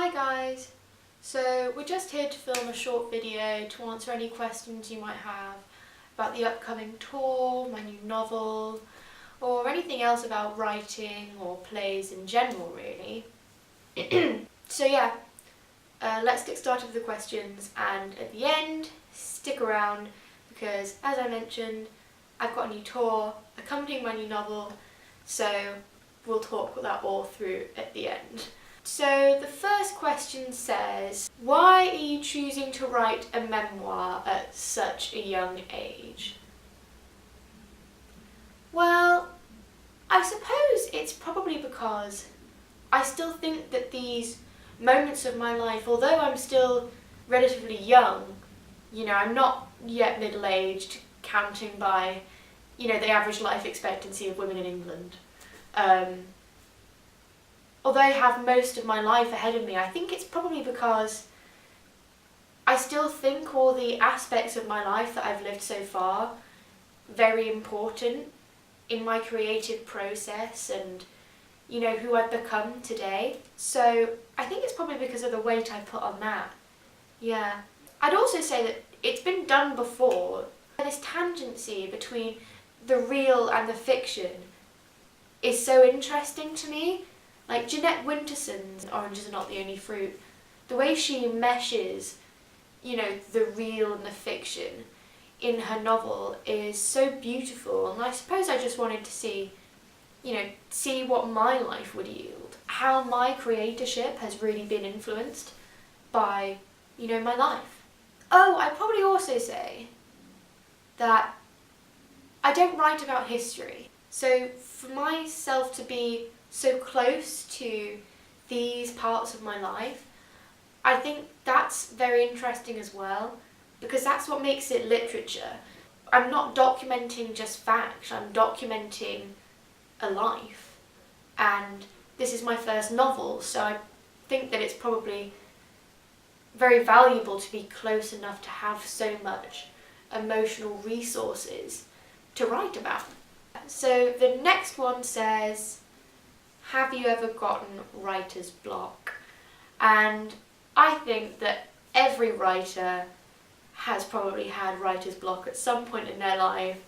Hi guys! So we're just here to film a short video to answer any questions you might have about the upcoming tour, my new novel, or anything else about writing or plays in general really. So yeah, let's get started with the questions, and at the end, stick around because as I mentioned, I've got a new tour accompanying my new novel, so we'll talk that all through at the end. So the first question says, why are you choosing to write a memoir at such a young age? Well, I suppose it's probably because I still think that these moments of my life, although I'm still relatively young, I'm not yet middle-aged, counting by, the average life expectancy of women in England. Although I have most of my life ahead of me, I think it's probably because I still think all the aspects of my life that I've lived so far very important in my creative process and, who I've become today. So I think it's probably because of the weight I put on that. Yeah. I'd also say that it's been done before. This tangency between the real and the fiction is so interesting to me. Like Jeanette Winterson's Oranges Are Not the Only Fruit, the way she meshes, the real and the fiction in her novel is so beautiful, and I suppose I just wanted to see what my life would yield, how my creatorship has really been influenced by, my life. Oh, I'd probably also say that I don't write about history, so for myself to be so close to these parts of my life, I think that's very interesting as well, because that's what makes it literature. I'm not documenting just facts, I'm documenting a life, and this is my first novel, so I think that it's probably very valuable to be close enough to have so much emotional resources to write about. So the next one says, have you ever gotten writer's block? And I think that every writer has probably had writer's block at some point in their life.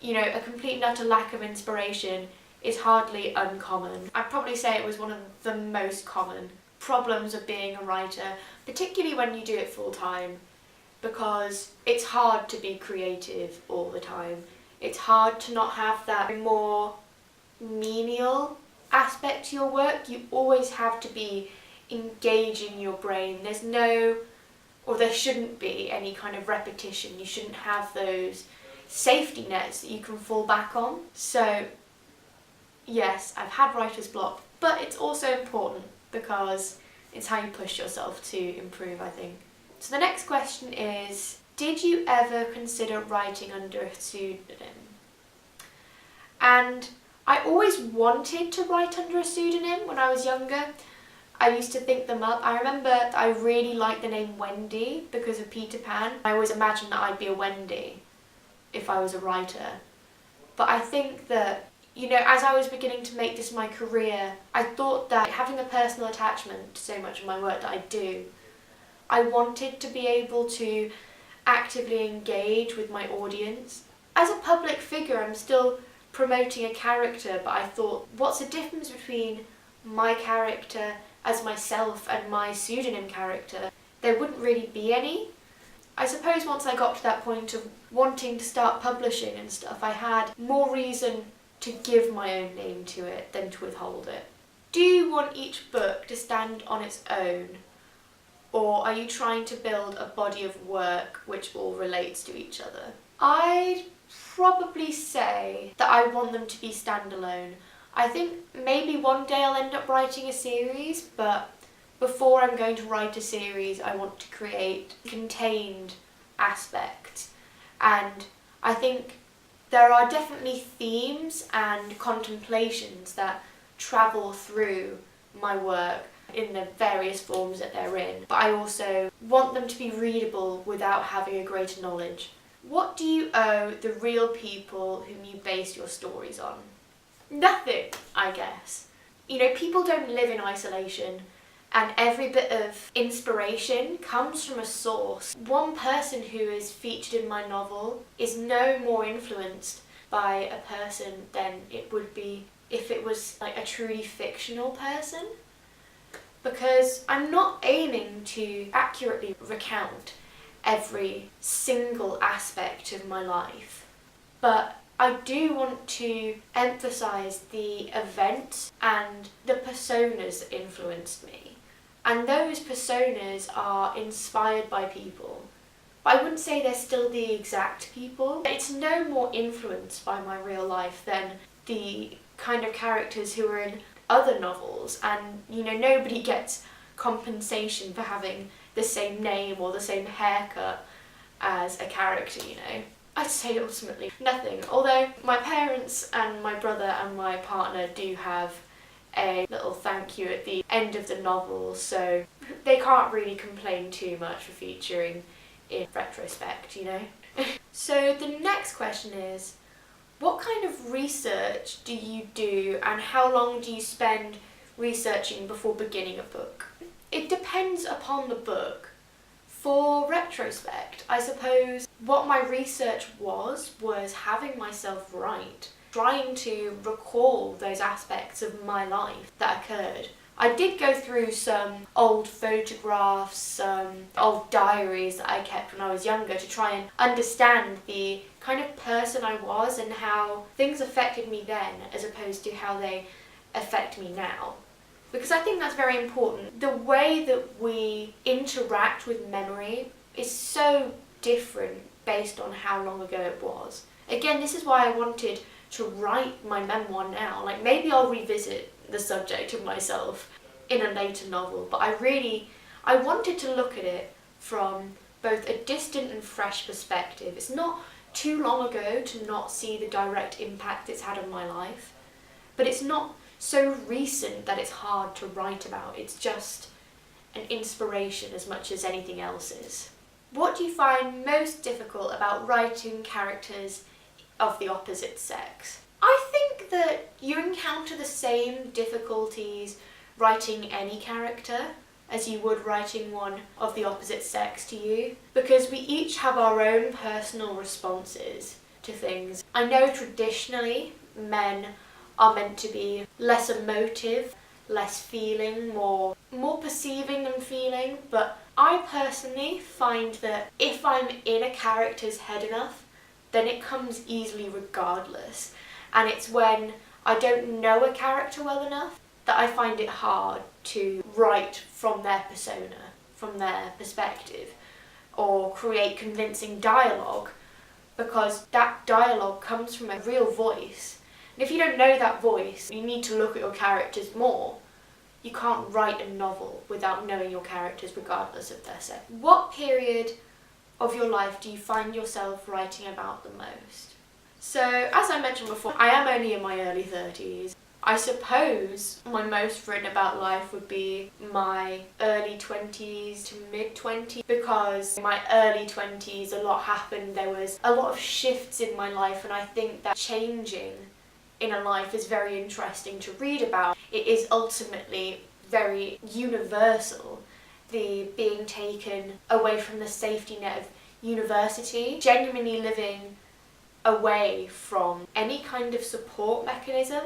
A complete and utter lack of inspiration is hardly uncommon. I'd probably say it was one of the most common problems of being a writer, particularly when you do it full time, because it's hard to be creative all the time. It's hard to not have that more menial aspect to your work. You always have to be engaging your brain. There's no, or there shouldn't be any kind of repetition. You shouldn't have those safety nets that you can fall back on. So yes, I've had writer's block, but it's also important because it's how you push yourself to improve, I think. So the next question is, did you ever consider writing under a pseudonym? And I always wanted to write under a pseudonym when I was younger. I used to think them up. I remember that I really liked the name Wendy because of Peter Pan. I always imagined that I'd be a Wendy if I was a writer. But I think that, as I was beginning to make this my career, I thought that having a personal attachment to so much of my work that I do, I wanted to be able to actively engage with my audience. As a public figure, I'm still promoting a character, but I thought, what's the difference between my character as myself and my pseudonym character? There wouldn't really be any. I suppose once I got to that point of wanting to start publishing and stuff, I had more reason to give my own name to it than to withhold it. Do you want each book to stand on its own, or are you trying to build a body of work which all relates to each other? I'd probably say that I want them to be standalone. I think maybe one day I'll end up writing a series, but before I'm going to write a series, I want to create contained aspects. And I think there are definitely themes and contemplations that travel through my work in the various forms that they're in, but I also want them to be readable without having a greater knowledge. What do you owe the real people whom you base your stories on? Nothing, I guess. People don't live in isolation, And every bit of inspiration comes from a source. One person who is featured in my novel is no more influenced by a person than it would be if it was like a truly fictional person. Because I'm not aiming to accurately recount every single aspect of my life, but I do want to emphasise the events and the personas that influenced me. And those personas are inspired by people, but I wouldn't say they're still the exact people. It's no more influenced by my real life than the kind of characters who are in other novels, and nobody gets compensation for having the same name or the same haircut as a character. I'd say ultimately nothing, although my parents and my brother and my partner do have a little thank you at the end of the novel, so they can't really complain too much for featuring in retrospect. So the next question is, what kind of research do you do and how long do you spend researching before beginning a book? It depends upon the book. For retrospect, I suppose what my research was having myself write, trying to recall those aspects of my life that occurred. I did go through some old photographs, some old diaries that I kept when I was younger to try and understand the kind of person I was and how things affected me then as opposed to how they affect me now. Because I think that's very important. The way that we interact with memory is so different based on how long ago it was. Again, this is why I wanted to write my memoir now. Like, maybe I'll revisit the subject of myself in a later novel, but I wanted to look at it from both a distant and fresh perspective. It's not too long ago to not see the direct impact it's had on my life, but it's not so recent that it's hard to write about. It's just an inspiration as much as anything else is. What do you find most difficult about writing characters of the opposite sex? I think that you encounter the same difficulties writing any character as you would writing one of the opposite sex to you, because we each have our own personal responses to things. I know traditionally men are meant to be less emotive, less feeling, more perceiving than feeling, but I personally find that if I'm in a character's head enough, then it comes easily regardless. And it's when I don't know a character well enough that I find it hard to write from their persona, from their perspective, or create convincing dialogue, because that dialogue comes from a real voice. And if you don't know that voice, you need to look at your characters more. You can't write a novel without knowing your characters regardless of their sex. What period of your life do you find yourself writing about the most? So, as I mentioned before, I am only in my early 30s. I suppose my most written about life would be my early 20s to mid 20s, because in my early 20s a lot happened. There was a lot of shifts in my life, and I think that changing in a life is very interesting to read about. It is ultimately very universal, the being taken away from the safety net of university, genuinely living away from any kind of support mechanism.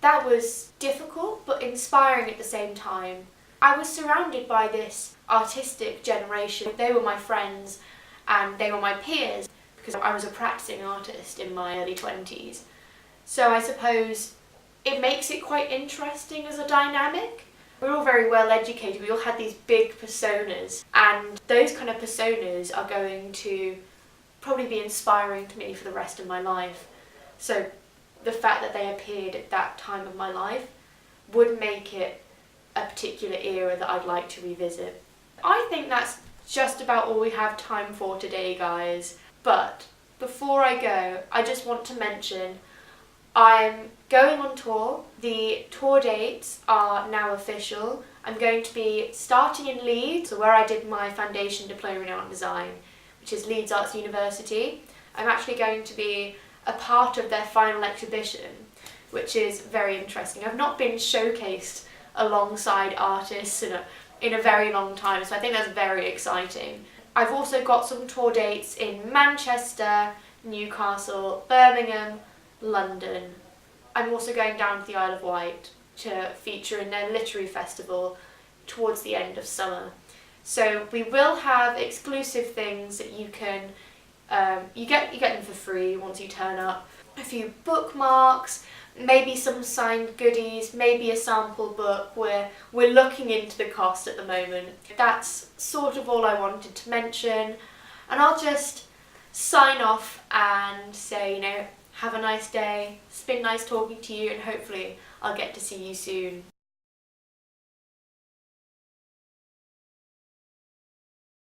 That was difficult but inspiring at the same time. I was surrounded by this artistic generation. They were my friends and they were my peers because I was a practicing artist in my early 20s. So I suppose it makes it quite interesting as a dynamic. We're all very well educated, we all had these big personas, and those kind of personas are going to probably be inspiring to me for the rest of my life. So the fact that they appeared at that time of my life would make it a particular era that I'd like to revisit. I think that's just about all we have time for today, guys. But before I go, I just want to mention I'm going on tour. The tour dates are now official. I'm going to be starting in Leeds, where I did my foundation diploma in art design, which is Leeds Arts University. I'm actually going to be a part of their final exhibition, which is very interesting. I've not been showcased alongside artists in a very long time, so I think that's very exciting. I've also got some tour dates in Manchester, Newcastle, Birmingham, London. I'm also going down to the Isle of Wight to feature in their literary festival towards the end of summer. So we will have exclusive things that you can, you get them for free once you turn up. A few bookmarks, maybe some signed goodies, maybe a sample book. We're looking into the cost at the moment. That's sort of all I wanted to mention, and I'll just sign off and say, have a nice day. It's been nice talking to you, and hopefully I'll get to see you soon.